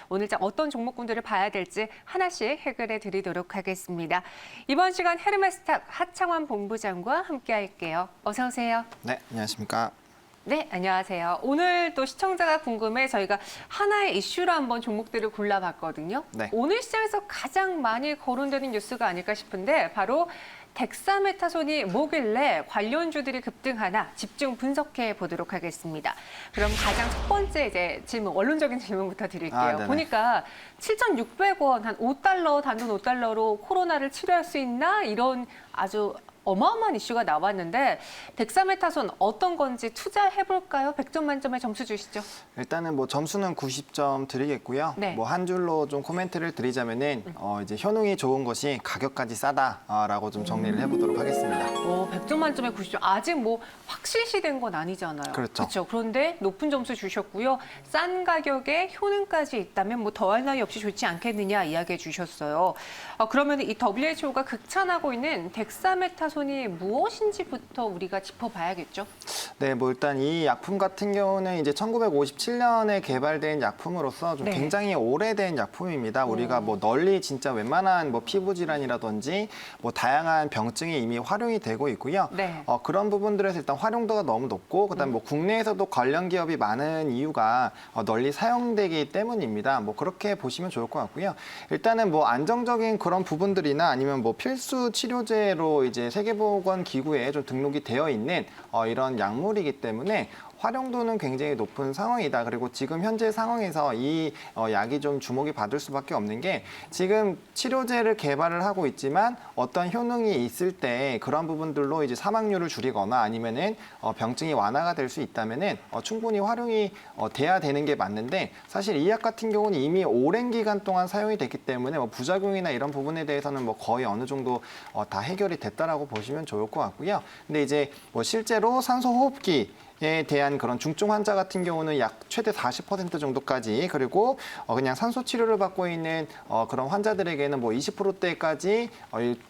오늘 어떤 종목군들을 봐야 될지 하나씩 해결해 드리도록 하겠습니다. 이번 시간 헤르메스탁 하창원 본부장과 함께 할게요. 어서 오세요. 네, 안녕하십니까. 네, 안녕하세요. 오늘 또 시청자가 궁금해 저희가 하나의 이슈로 한번 종목들을 골라봤거든요. 네. 오늘 시장에서 가장 많이 거론되는 뉴스가 아닐까 싶은데 바로 덱사메타손이 뭐길래 관련주들이 급등하나 집중 분석해 보도록 하겠습니다. 그럼 가장 첫 번째 질문, 원론적인 질문부터 드릴게요. 네네. 보니까 7,600원, 한 5달러, 단돈 5달러로 코로나를 치료할 수 있나? 이런 아주 어마어마한 이슈가 나왔는데 덱사메타손 어떤 건지 투자해볼까요? 100점 만점에 점수 주시죠. 일단은 뭐 점수는 90점 드리겠고요. 네. 뭐 한 줄로 좀 코멘트를 드리자면은 이제 효능이 좋은 것이 가격까지 싸다라고 좀 정리를 해보도록 하겠습니다. 100점 만점에 90점. 아직 뭐 확실시된 건 아니잖아요. 그렇죠. 그런데 높은 점수 주셨고요. 싼 가격에 효능까지 있다면 뭐 더할 나위 없이 좋지 않겠느냐 이야기해 주셨어요. 그러면 이 WHO가 극찬하고 있는 덱사메타손이 무엇인지부터 우리가 짚어봐야겠죠. 네, 뭐 일단 이 약품 같은 경우는 이제 1957년에 개발된 약품으로서 좀 네. 굉장히 오래된 약품입니다. 우리가 뭐 널리 진짜 웬만한 뭐 피부 질환이라든지 뭐 다양한 병증에 이미 활용이 되고 있고요. 네. 그런 부분들에서 일단 활용도가 너무 높고 그다음 뭐 국내에서도 관련 기업이 많은 이유가 널리 사용되기 때문입니다. 뭐 그렇게 보시면 좋을 것 같고요. 일단은 뭐 안정적인 그런 부분들이나 아니면 뭐 필수 치료제로 이제 세계보건기구에 좀 등록이 되어 있는 이런 약물이기 때문에 활용도는 굉장히 높은 상황이다. 그리고 지금 현재 상황에서 이 약이 좀 주목이 받을 수밖에 없는 게 지금 치료제를 개발을 하고 있지만 어떤 효능이 있을 때 그런 부분들로 이제 사망률을 줄이거나 아니면은 병증이 완화가 될 수 있다면은 충분히 활용이 돼야 되는 게 맞는데 사실 이 약 같은 경우는 이미 오랜 기간 동안 사용이 됐기 때문에 뭐 부작용이나 이런 부분에 대해서는 뭐 거의 어느 정도 다 해결이 됐다라고 보시면 좋을 것 같고요. 근데 이제 뭐 실제로 산소호흡기 에 대한 그런 중증 환자 같은 경우는 약 최대 40% 정도까지 그리고 그냥 산소 치료를 받고 있는 그런 환자들에게는 뭐 20%대까지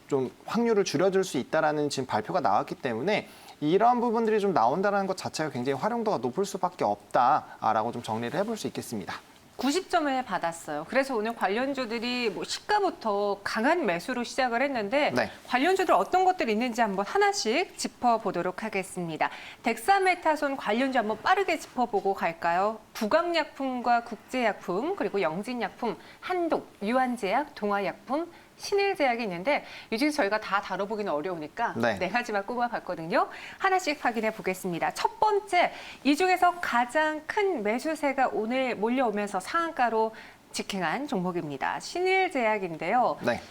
좀 확률을 줄여줄 수 있다라는 지금 발표가 나왔기 때문에 이러한 부분들이 좀 나온다는 것 자체가 굉장히 활용도가 높을 수밖에 없다라고 좀 정리를 해볼 수 있겠습니다. 90점을 받았어요. 그래서 오늘 관련주들이 뭐 시가부터 강한 매수로 시작을 했는데 네. 관련주들 어떤 것들이 있는지 한번 하나씩 짚어보도록 하겠습니다. 덱사메타손 관련주 한번 빠르게 짚어보고 갈까요? 부강약품과 국제약품, 그리고 영진약품, 한독, 유한제약, 동아약품, 신일제약이 있는데 이 중에서 저희가 다 다뤄보기는 어려우니까 네 가지만 꼽아봤거든요. 하나씩 확인해 보겠습니다. 첫 번째, 이 중에서 가장 큰 매수세가 오늘 몰려오면서 상한가로 직행한 종목입니다. 신일제약인데요. 네.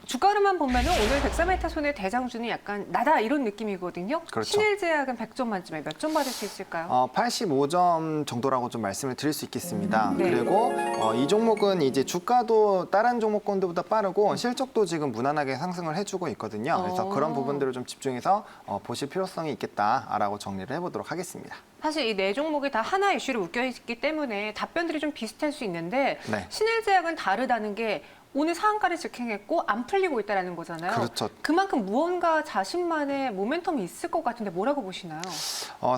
주가로만 보면은 오늘 덱사메타손의 대장주는 약간 나다 이런 느낌이거든요. 그렇죠. 신일제약은 100점 만점에 몇 점 받을 수 있을까요? 85점 정도라고 좀 말씀을 드릴 수 있겠습니다. 네. 그리고 이 종목은 이제 주가도 다른 종목군들보다 빠르고 실적도 지금 무난하게 상승을 해주고 있거든요. 그래서 그런 부분들을 좀 집중해서 보실 필요성이 있겠다라고 정리를 해보도록 하겠습니다. 사실 이 네 종목이 다 하나 이슈로 묶여있기 때문에 답변들이 좀 비슷할 수 있는데 네. 신일제약은 다르다는 게 오늘 상한가를 직행했고 안 풀리고 있다는 거잖아요. 그렇죠. 그만큼 무언가 자신만의 모멘텀이 있을 것 같은데 뭐라고 보시나요?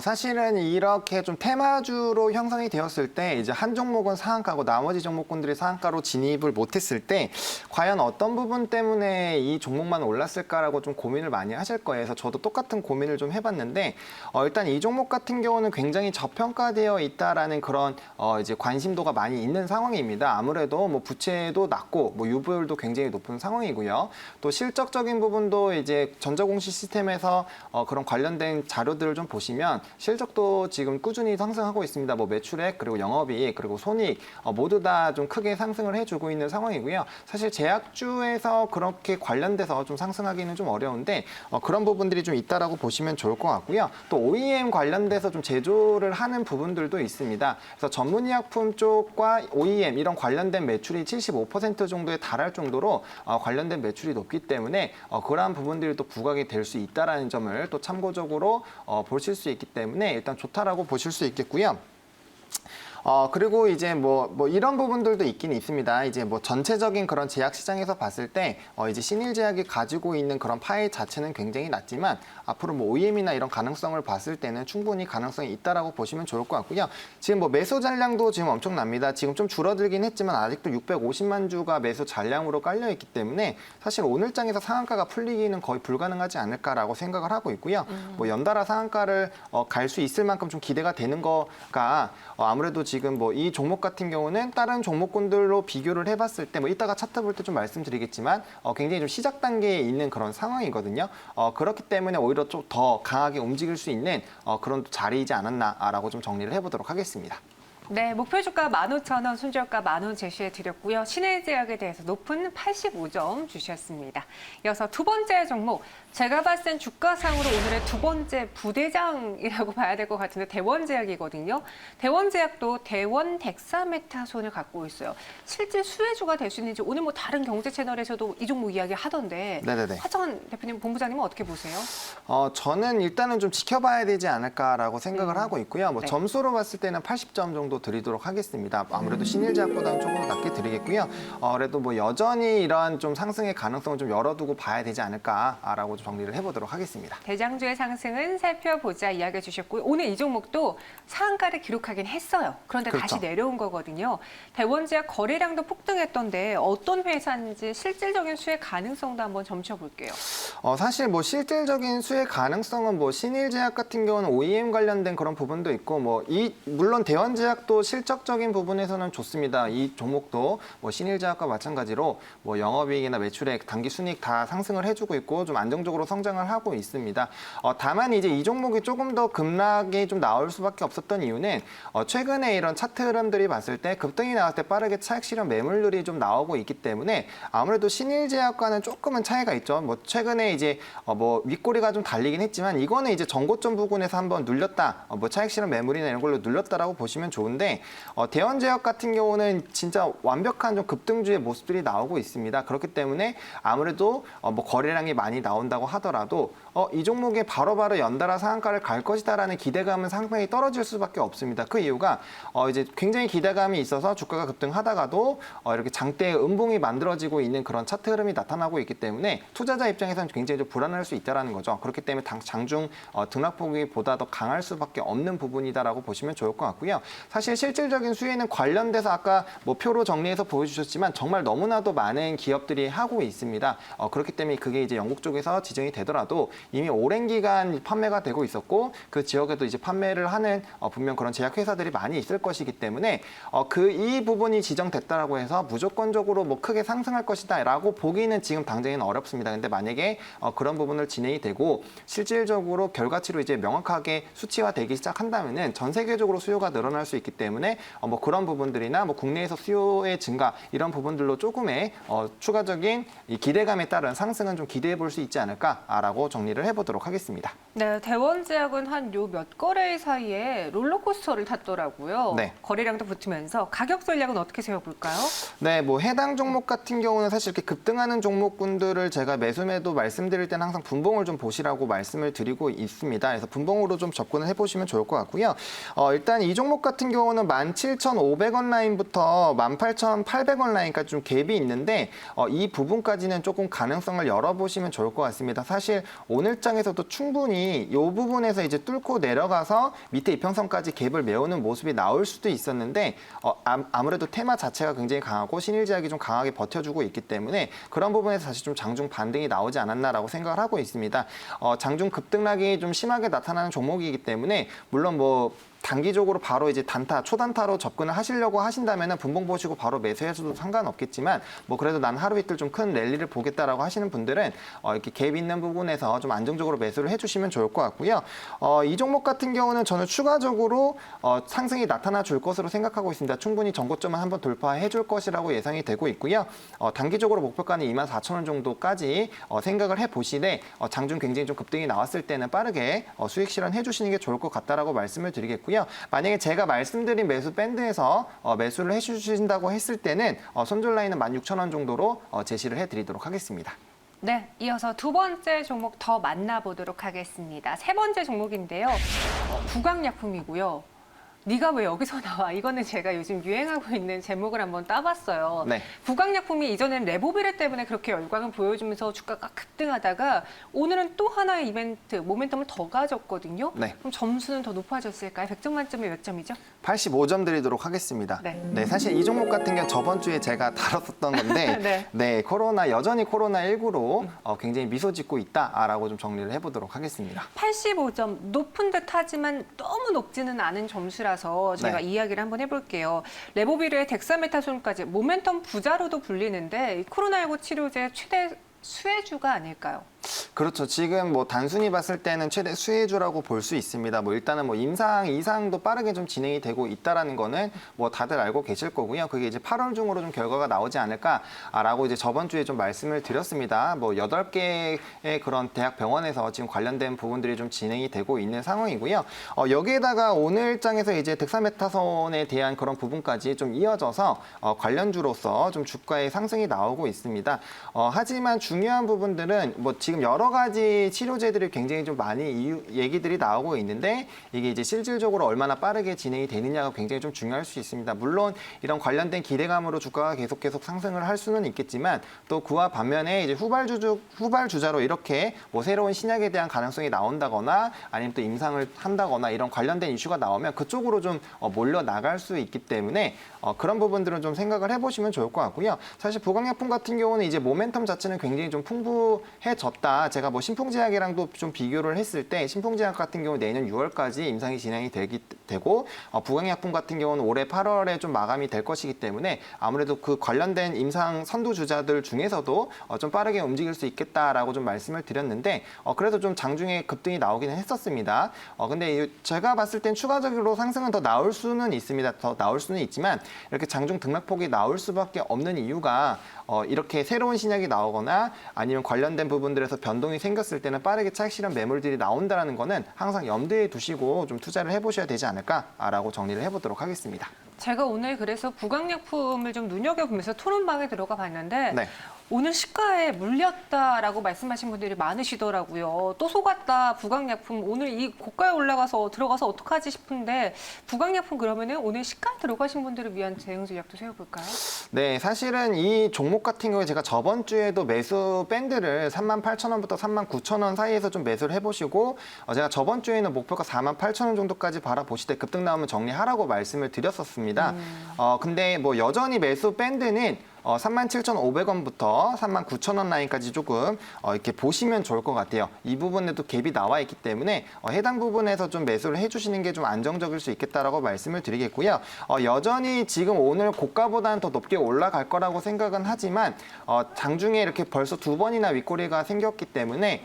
사실은 이렇게 좀 테마주로 형성이 되었을 때 이제 한 종목은 상한가고 나머지 종목군들이 상한가로 진입을 못했을 때 과연 어떤 부분 때문에 이 종목만 올랐을까라고 좀 고민을 많이 하실 거예요. 그래서 저도 똑같은 고민을 좀 해봤는데 일단 이 종목 같은 경우는 굉장히 저평가되어 있다라는 그런 이제 관심도가 많이 있는 상황입니다. 아무래도 뭐 부채도 낮고 뭐 유보율도 굉장히 높은 상황이고요. 또 실적적인 부분도 이제 전자공시 시스템에서 그런 관련된 자료들을 좀 보시면 실적도 지금 꾸준히 상승하고 있습니다. 뭐 매출액 그리고 영업이익 그리고 손익 모두 다 좀 크게 상승을 해주고 있는 상황이고요. 사실 제약주에서 그렇게 관련돼서 좀 상승하기는 좀 어려운데 그런 부분들이 좀 있다라고 보시면 좋을 것 같고요. 또 OEM 관련돼서 좀 제조를 하는 부분들도 있습니다. 그래서 전문의약품 쪽과 OEM 이런 관련된 매출이 75% 정도에 달할 정도로 관련된 매출이 높기 때문에 그러한 부분들이 또 부각이 될 수 있다는 점을 또 참고적으로 보실 수 있기 때문에 일단 좋다라고 보실 수 있겠고요. 그리고 이제 뭐 이런 부분들도 있긴 있습니다. 이제 뭐 전체적인 그런 제약 시장에서 봤을 때 이제 신일제약이 가지고 있는 그런 파이 자체는 굉장히 낮지만 앞으로 뭐 OEM이나 이런 가능성을 봤을 때는 충분히 가능성이 있다라고 보시면 좋을 것 같고요. 지금 뭐 매수 잔량도 지금 엄청납니다. 지금 좀 줄어들긴 했지만 아직도 650만 주가 매수 잔량으로 깔려 있기 때문에 사실 오늘 장에서 상한가가 풀리기는 거의 불가능하지 않을까라고 생각을 하고 있고요. 뭐 연달아 상한가를 갈 수 있을 만큼 좀 기대가 되는 거가 아무래도 지금 뭐 이 종목 같은 경우는 다른 종목군들로 비교를 해봤을 때 뭐 이따가 차트 볼 때 좀 말씀드리겠지만 굉장히 좀 시작 단계에 있는 그런 상황이거든요. 그렇기 때문에 오히려 좀 더 강하게 움직일 수 있는 그런 자리이지 않았나라고 좀 정리를 해보도록 하겠습니다. 네, 목표 주가 15,000원, 순저가 10,000원 제시해 드렸고요. 신일제약에 대해서 높은 85점 주셨습니다. 이어서 두 번째 종목, 제가 봤을 땐 주가상으로 오늘의 두 번째 부대장이라고 봐야 될 것 같은데 대원제약이거든요. 대원제약도 대원 덱사메타손을 갖고 있어요. 실제 수혜주가 될 수 있는지 오늘 뭐 다른 경제 채널에서도 이 종목 이야기 하던데 네네네. 하정원 대표님, 본부장님은 어떻게 보세요? 저는 일단은 좀 지켜봐야 되지 않을까라고 생각을 하고 있고요. 뭐 네. 점수로 봤을 때는 80점 정도 드리도록 하겠습니다. 아무래도 신일제약보다는 조금 낮게 드리겠고요. 그래도 뭐 여전히 이러한 좀 상승의 가능성을 좀 열어두고 봐야 되지 않을까라고 좀 정리를 해보도록 하겠습니다. 대장주의 상승은 살펴보자 이야기해 주셨고요. 오늘 이 종목도 상한가를 기록하긴 했어요. 그런데 그렇죠. 다시 내려온 거거든요. 대원제약 거래량도 폭등했던데 어떤 회사인지 실질적인 수혜 가능성도 한번 점쳐볼게요. 사실 뭐 실질적인 수혜 가능성은 뭐 신일제약 같은 경우는 OEM 관련된 그런 부분도 있고 물론 대원제약도 실적적인 부분에서는 좋습니다. 이 종목도 뭐 신일제약과 마찬가지로 뭐 영업이익이나 매출액, 단기 순이익 다 상승을 해주고 있고 좀 안정적으로 성장을 하고 있습니다. 다만 이제 이 종목이 조금 더 급락이 좀 나올 수밖에 없었던 이유는 최근에 이런 차트 흐름들이 봤을 때 급등이 나왔을 때 빠르게 차익 실현 매물들이 좀 나오고 있기 때문에 아무래도 신일제약과는 조금은 차이가 있죠. 뭐 최근에 이제 뭐 윗꼬리가 좀 달리긴 했지만 이거는 이제 전고점 부근에서 한번 눌렸다. 뭐 차익 실현 매물이나 이런 걸로 눌렸다라고 보시면 좋은데 대원제약 같은 경우는 진짜 완벽한 좀 급등주의 모습들이 나오고 있습니다. 그렇기 때문에 아무래도 뭐 거래량이 많이 나온다고 하더라도 이 종목에 바로바로 연달아 상한가를 갈 것이다라는 기대감은 상당히 떨어질 수밖에 없습니다. 그 이유가 이제 굉장히 기대감이 있어서 주가가 급등하다가도 이렇게 장대의 음봉이 만들어지고 있는 그런 차트 흐름이 나타나고 있기 때문에 투자자 입장에서는 굉장히 좀 불안할 수 있다는 거죠. 그렇기 때문에 장중 등락폭이 보다 더 강할 수밖에 없는 부분이다라고 보시면 좋을 것 같고요. 사실 실질적인 수혜는 관련돼서 아까 뭐 표로 정리해서 보여주셨지만 정말 너무나도 많은 기업들이 하고 있습니다. 그렇기 때문에 그게 이제 영국 쪽에서 지정이 되더라도 이미 오랜 기간 판매가 되고 있었고 그 지역에도 이제 판매를 하는 분명 그런 제약회사들이 많이 있을 것이기 때문에 이 부분이 지정됐다라고 해서 무조건적으로 뭐 크게 상승할 것이다라고 보기는 지금 당장은 어렵습니다. 근데 만약에 그런 부분을 진행이 되고 실질적으로 결과치로 이제 명확하게 수치화되기 시작한다면은 전 세계적으로 수요가 늘어날 수 있기 때문에 뭐 그런 부분들이나 뭐 국내에서 수요의 증가 이런 부분들로 조금의 추가적인 이 기대감에 따른 상승은 좀 기대해 볼 수 있지 않을까라고 정리를 해보도록 하겠습니다. 네, 대원제약은 한 요 몇 거래 사이에 롤러코스터를 탔더라고요. 네. 거래량도 붙으면서 가격 전략은 어떻게 세워볼까요? 네, 뭐 해당 종목 같은 경우는 사실 이렇게 급등하는 종목군들을 제가 매수매도 말씀드릴 때는 항상 분봉을 좀 보시라고 말씀을 드리고 있습니다. 그래서 분봉으로 좀 접근을 해보시면 좋을 것 같고요. 일단 이 종목 같은 경우는 17,500원 라인부터 18,800원 라인까지 좀 갭이 있는데 이 부분까지는 조금 가능성을 열어보시면 좋을 것 같습니다. 사실 오늘 장에서도 충분히 이 부분에서 이제 뚫고 내려가서 밑에 이평선까지 갭을 메우는 모습이 나올 수도 있었는데 아무래도 테마 자체가 굉장히 강하고 신일제약이 좀 강하게 버텨주고 있기 때문에 그런 부분에서 다시 좀 장중 반등이 나오지 않았나라고 생각을 하고 있습니다. 장중 급등락이 좀 심하게 나타나는 종목이기 때문에 물론 뭐 단기적으로 바로 이제 초단타로 접근을 하시려고 하신다면 분봉 보시고 바로 매수해서도 상관없겠지만 뭐 그래도 난 하루 이틀 좀 큰 랠리를 보겠다라고 하시는 분들은 이렇게 갭 있는 부분에서 좀 안정적으로 매수를 해주시면 좋을 것 같고요. 이 종목 같은 경우는 저는 추가적으로 상승이 나타나 줄 것으로 생각하고 있습니다. 충분히 전고점을 한번 돌파해 줄 것이라고 예상이 되고 있고요. 단기적으로 목표가는 24,000원 정도까지 생각을 해보시되 장중 굉장히 좀 급등이 나왔을 때는 빠르게 수익 실현해 주시는 게 좋을 것 같다라고 말씀을 드리겠고요. 만약에 제가 말씀드린 매수 밴드에서 매수를 해주신다고 했을 때는 손절 라인은 16,000원 정도로 제시를 해드리도록 하겠습니다. 네, 이어서 두 번째 종목 더 만나보도록 하겠습니다. 세 번째 종목인데요. 구강약품이고요. 네가 왜 여기서 나와? 이거는 제가 요즘 유행하고 있는 제목을 한번 따봤어요. 네. 부강약품이 이전엔 레보비레 때문에 그렇게 열광을 보여주면서 주가가 급등하다가 오늘은 또 하나의 이벤트, 모멘텀을 더 가졌거든요. 네. 그럼 점수는 더 높아졌을까요? 100점 만점에 몇 점이죠? 85점 드리도록 하겠습니다. 네. 사실 이 종목 같은 경우는 저번 주에 제가 다뤘었던 건데, 네. 여전히 코로나19로 굉장히 미소 짓고 있다라고 좀 정리를 해보도록 하겠습니다. 85점 높은 듯 하지만 너무 높지는 않은 점수라서 제가 네. 이야기를 한번 해볼게요. 레보비르의 덱사메타손까지 모멘텀 부자로도 불리는데 이 코로나19 치료제 최대 수혜주가 아닐까요? 그렇죠. 지금 뭐 단순히 봤을 때는 최대 수혜주라고 볼 수 있습니다. 뭐 일단은 뭐 임상 이상도 빠르게 좀 진행이 되고 있다라는 거는 뭐 다들 알고 계실 거고요. 그게 이제 8월 중으로 좀 결과가 나오지 않을까라고 이제 저번 주에 좀 말씀을 드렸습니다. 뭐 8개의 그런 대학 병원에서 지금 관련된 부분들이 좀 진행이 되고 있는 상황이고요. 여기에다가 오늘장에서 이제 덱사메타손에 대한 그런 부분까지 좀 이어져서 관련주로서 좀 주가의 상승이 나오고 있습니다. 하지만 중요한 부분들은 뭐 지금 여러 가지 치료제들이 굉장히 좀 많이 얘기들이 나오고 있는데 이게 이제 실질적으로 얼마나 빠르게 진행이 되느냐가 굉장히 좀 중요할 수 있습니다. 물론 이런 관련된 기대감으로 주가가 계속 상승을 할 수는 있겠지만 또 그와 반면에 이제 후발주자로 이렇게 뭐 새로운 신약에 대한 가능성이 나온다거나 아니면 또 임상을 한다거나 이런 관련된 이슈가 나오면 그쪽으로 좀 몰려 나갈 수 있기 때문에 그런 부분들은 좀 생각을 해보시면 좋을 것 같고요. 사실 부강약품 같은 경우는 이제 모멘텀 자체는 굉장히 좀 풍부해졌다. 제가 뭐 신풍제약이랑도 좀 비교를 했을 때 신풍제약 같은 경우 내년 6월까지 임상이 진행이 되고 부강약품 같은 경우는 올해 8월에 좀 마감이 될 것이기 때문에 아무래도 그 관련된 임상 선두주자들 중에서도 좀 빠르게 움직일 수 있겠다라고 좀 말씀을 드렸는데 그래도 좀 장중에 급등이 나오기는 했었습니다. 근데 제가 봤을 땐 추가적으로 상승은 더 나올 수는 있습니다. 더 나올 수는 있지만 이렇게 장중 등락폭이 나올 수밖에 없는 이유가 이렇게 새로운 신약이 나오거나 아니면 관련된 부분들에서 변동이 생겼을 때는 빠르게 차익 실현 매물들이 나온다는 거는 항상 염두에 두시고 좀 투자를 해보셔야 되지 않을까라고 정리를 해보도록 하겠습니다. 제가 오늘 그래서 부강약품을 좀 눈여겨보면서 토론방에 들어가 봤는데 네. 오늘 시가에 물렸다라고 말씀하신 분들이 많으시더라고요. 또 속았다 부강약품 오늘 이 고가에 올라가서 들어가서 어떡하지 싶은데 부강약품 그러면은 오늘 시가에 들어가신 분들을 위한 대응 전략도 세워볼까요? 네, 사실은 이 종목 같은 경우에 제가 저번 주에도 매수 밴드를 38,000원부터 39,000원 사이에서 좀 매수를 해보시고 제가 저번 주에는 목표가 48,000원 정도까지 바라보실 때 급등 나오면 정리하라고 말씀을 드렸었습니다. 근데 뭐 여전히 매수 밴드는 37,500원부터 39,000원 라인까지 조금 이렇게 보시면 좋을 것 같아요. 이 부분에도 갭이 나와 있기 때문에 해당 부분에서 좀 매수를 해주시는 게 좀 안정적일 수 있겠다라고 말씀을 드리겠고요. 여전히 지금 오늘 고가보다는 더 높게 올라갈 거라고 생각은 하지만 장중에 이렇게 벌써 2번이나 윗꼬리가 생겼기 때문에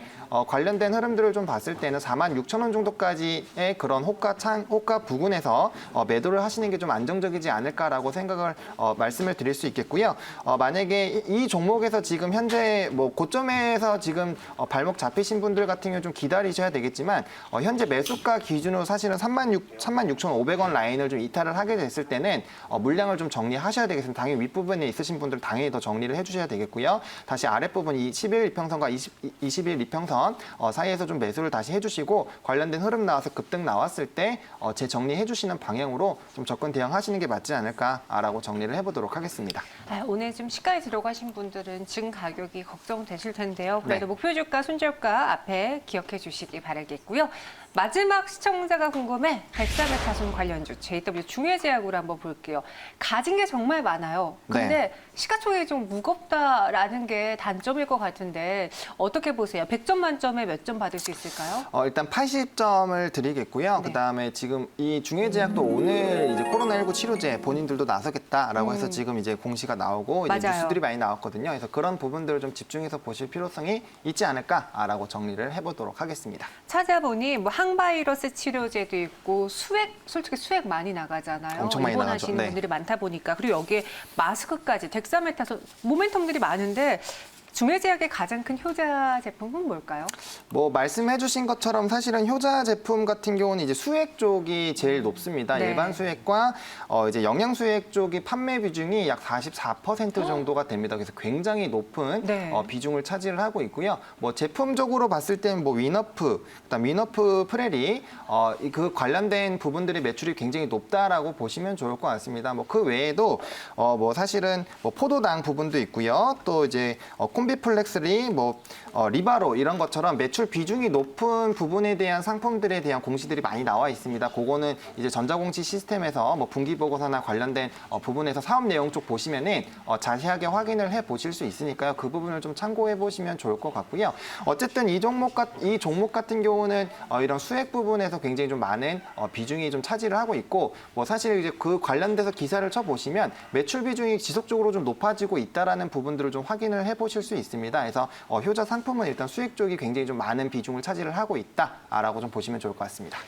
관련된 흐름들을 좀 봤을 때는 46,000원 정도까지의 그런 호가 부근에서 매도를 하시는 게 좀 안정적이지 않을까라고 생각을 말씀을 드릴 수 있겠고요. 만약에 이 종목에서 지금 현재 뭐 고점에서 지금 발목 잡히신 분들 같은 경우 좀 기다리셔야 되겠지만 현재 매수가 기준으로 사실은 36,500원 라인을 좀 이탈을 하게 됐을 때는 물량을 좀 정리하셔야 되겠습니다. 당연히 윗부분에 있으신 분들 당연히 더 정리를 해주셔야 되겠고요. 다시 아랫부분 이 11일 이평선과 20일 이평선 사이에서 좀 매수를 다시 해주시고 관련된 흐름 나와서 급등 나왔을 때 재정리해 주시는 방향으로 좀 접근 대응하시는 게 맞지 않을까라고 정리를 해보도록 하겠습니다. 오늘 좀 시가에 들어가신 분들은 지금 가격이 걱정되실 텐데요. 그래도 네. 목표 주가, 손절가 앞에 기억해 주시기 바라겠고요. 마지막 시청자가 궁금해 덱사메타손 관련주 JW 중해제약으로 한번 볼게요. 가진 게 정말 많아요. 근데 네. 시가총액이 좀 무겁다라는 게 단점일 것 같은데 어떻게 보세요? 100점 만점에 몇 점 받을 수 있을까요? 일단 80점을 드리겠고요. 네. 그다음에 지금 이 중해제약도 오늘 이제 코로나19 치료제 본인들도 나서겠다라고 해서 지금 이제 공시가 나오고 이제 맞아요. 뉴스들이 많이 나왔거든요. 그래서 그런 부분들을 좀 집중해서 보실 필요성이 있지 않을까라고 정리를 해보도록 하겠습니다. 찾아보니 뭐 항바이러스 치료제도 있고 솔직히 수액 많이 나가잖아요. 엄청 많이 입원하시는 나가죠. 네. 분들이 많다 보니까 그리고 여기에 마스크까지 덱사메타손 모멘텀들이 많은데 중해제약의 가장 큰 효자 제품은 뭘까요? 뭐 말씀해주신 것처럼 사실은 효자 제품 같은 경우는 이제 수액 쪽이 제일 높습니다. 네. 일반 수액과 이제 영양 수액 쪽이 판매 비중이 약 44% 정도가 됩니다. 그래서 굉장히 높은 네. 비중을 차지를 하고 있고요. 뭐 제품적으로 봤을 때는 뭐 위너프, 그다음 위너프 프레리 그 관련된 부분들의 매출이 굉장히 높다라고 보시면 좋을 것 같습니다. 뭐 그 외에도 뭐 사실은 뭐 포도당 부분도 있고요. 또 이제 콤비플렉스리, 뭐 리바로 이런 것처럼 매출 비중이 높은 부분에 대한 상품들에 대한 공시들이 많이 나와 있습니다. 그거는 이제 전자공시 시스템에서 뭐 분기보고서나 관련된 부분에서 사업 내용 쪽 보시면은 자세하게 확인을 해 보실 수 있으니까요. 그 부분을 좀 참고해 보시면 좋을 것 같고요. 어쨌든 이 종목 같은 경우는 이런 수액 부분에서 굉장히 좀 많은 비중이 좀 차지를 하고 있고, 뭐 사실 이제 그 관련돼서 기사를 쳐 보시면 매출 비중이 지속적으로 좀 높아지고 있다라는 부분들을 좀 확인을 해 보실 수 있습니다. 그래서 효자 상품은 일단 수익 쪽이 굉장히 좀 많은 비중을 차지를 하고 있다라고 좀 보시면 좋을 것 같습니다.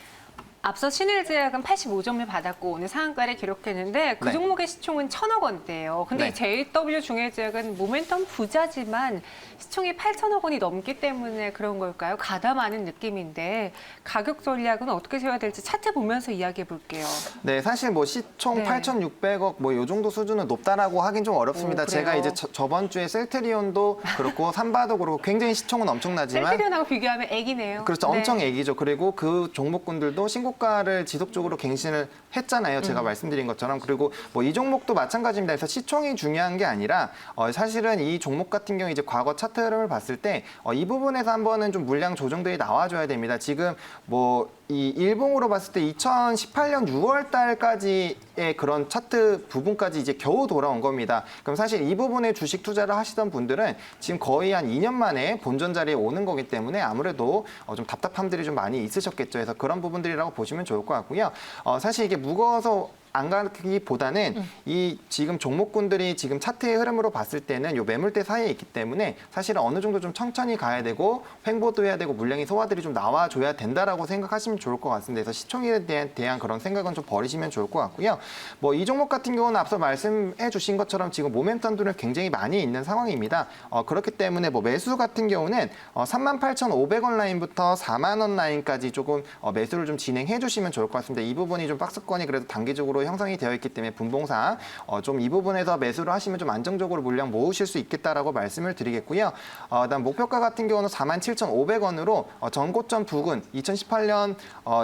앞서 신일제약은 85점을 받았고 오늘 상한가를 기록했는데 그 네. 종목의 시총은 1,000억 원대예요. 근데 네. JW 중해제약은 모멘텀 부자지만 시총이 8천억 원이 넘기 때문에 그런 걸까요? 가담하는 느낌인데 가격 전략은 어떻게 세워야 될지 차트 보면서 이야기해 볼게요. 네, 사실 뭐 시총 네. 8,600억 뭐 요 정도 수준은 높다라고 하긴 좀 어렵습니다. 오, 그래요? 제가 이제 저번 주에 셀트리온도 그렇고 삼바도 그렇고 굉장히 시총은 엄청나지만 셀트리온하고 비교하면 애기네요. 그렇죠. 네. 엄청 애기죠. 그리고 그 종목군들도 신고가를 지속적으로 갱신을 했잖아요. 제가 말씀드린 것처럼. 그리고 뭐 이 종목도 마찬가지입니다. 그래서 시총이 중요한 게 아니라 사실은 이 종목 같은 경우 이제 과거 차트 흐름을 봤을 때 이 부분에서 한번은 좀 물량 조정들이 나와줘야 됩니다. 지금 뭐 이 일봉으로 봤을 때 2018년 6월 달까지의 그런 차트 부분까지 이제 겨우 돌아온 겁니다. 그럼 사실 이 부분에 주식 투자를 하시던 분들은 지금 거의 한 2년 만에 본전 자리에 오는 거기 때문에 아무래도 좀 답답함들이 좀 많이 있으셨겠죠. 그래서 그런 부분들이라고 보시면 좋을 것 같고요. 사실 이게 무거워서 안 가기보다는 이 지금 종목군들이 지금 차트의 흐름으로 봤을 때는 요 매물대 사이에 있기 때문에 사실은 어느 정도 좀 천천히 가야 되고 횡보도 해야 되고 물량의 소화들이 좀 나와줘야 된다라고 생각하시면 좋을 것 같습니다. 그래서 시총에 대한 그런 생각은 좀 버리시면 좋을 것 같고요. 뭐 이 종목 같은 경우는 앞서 말씀해 주신 것처럼 지금 모멘텀들은 굉장히 많이 있는 상황입니다. 그렇기 때문에 뭐 매수 같은 경우는 38,500원 라인부터 4만 원 라인까지 조금 매수를 좀 진행해 주시면 좋을 것 같습니다. 이 부분이 좀 박스권이 그래도 단기적으로 형성이 되어 있기 때문에 분봉상 좀 이 부분에서 매수를 하시면 좀 안정적으로 물량 모으실 수 있겠다라고 말씀을 드리겠고요. 그다음 목표가 같은 경우는 47,500원으로 전고점 부근 2018년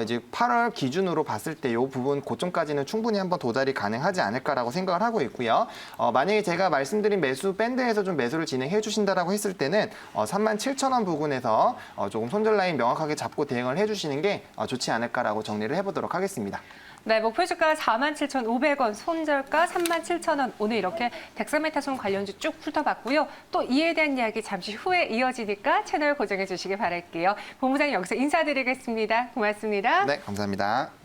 이제 8월 기준으로 봤을 때 이 부분 고점까지는 충분히 한번 도달이 가능하지 않을까라고 생각을 하고 있고요. 만약에 제가 말씀드린 매수 밴드에서 좀 매수를 진행해 주신다라고 했을 때는 37,000원 부근에서 조금 손절 라인 명확하게 잡고 대응을 해주시는 게 좋지 않을까라고 정리를 해보도록 하겠습니다. 네, 목표 주가 47,500원, 손절가 37,000원. 오늘 이렇게 덱사메타손 관련주 쭉 훑어봤고요. 또 이에 대한 이야기 잠시 후에 이어지니까 채널 고정해 주시기 바랄게요. 본부장님 여기서 인사드리겠습니다. 고맙습니다. 네, 감사합니다.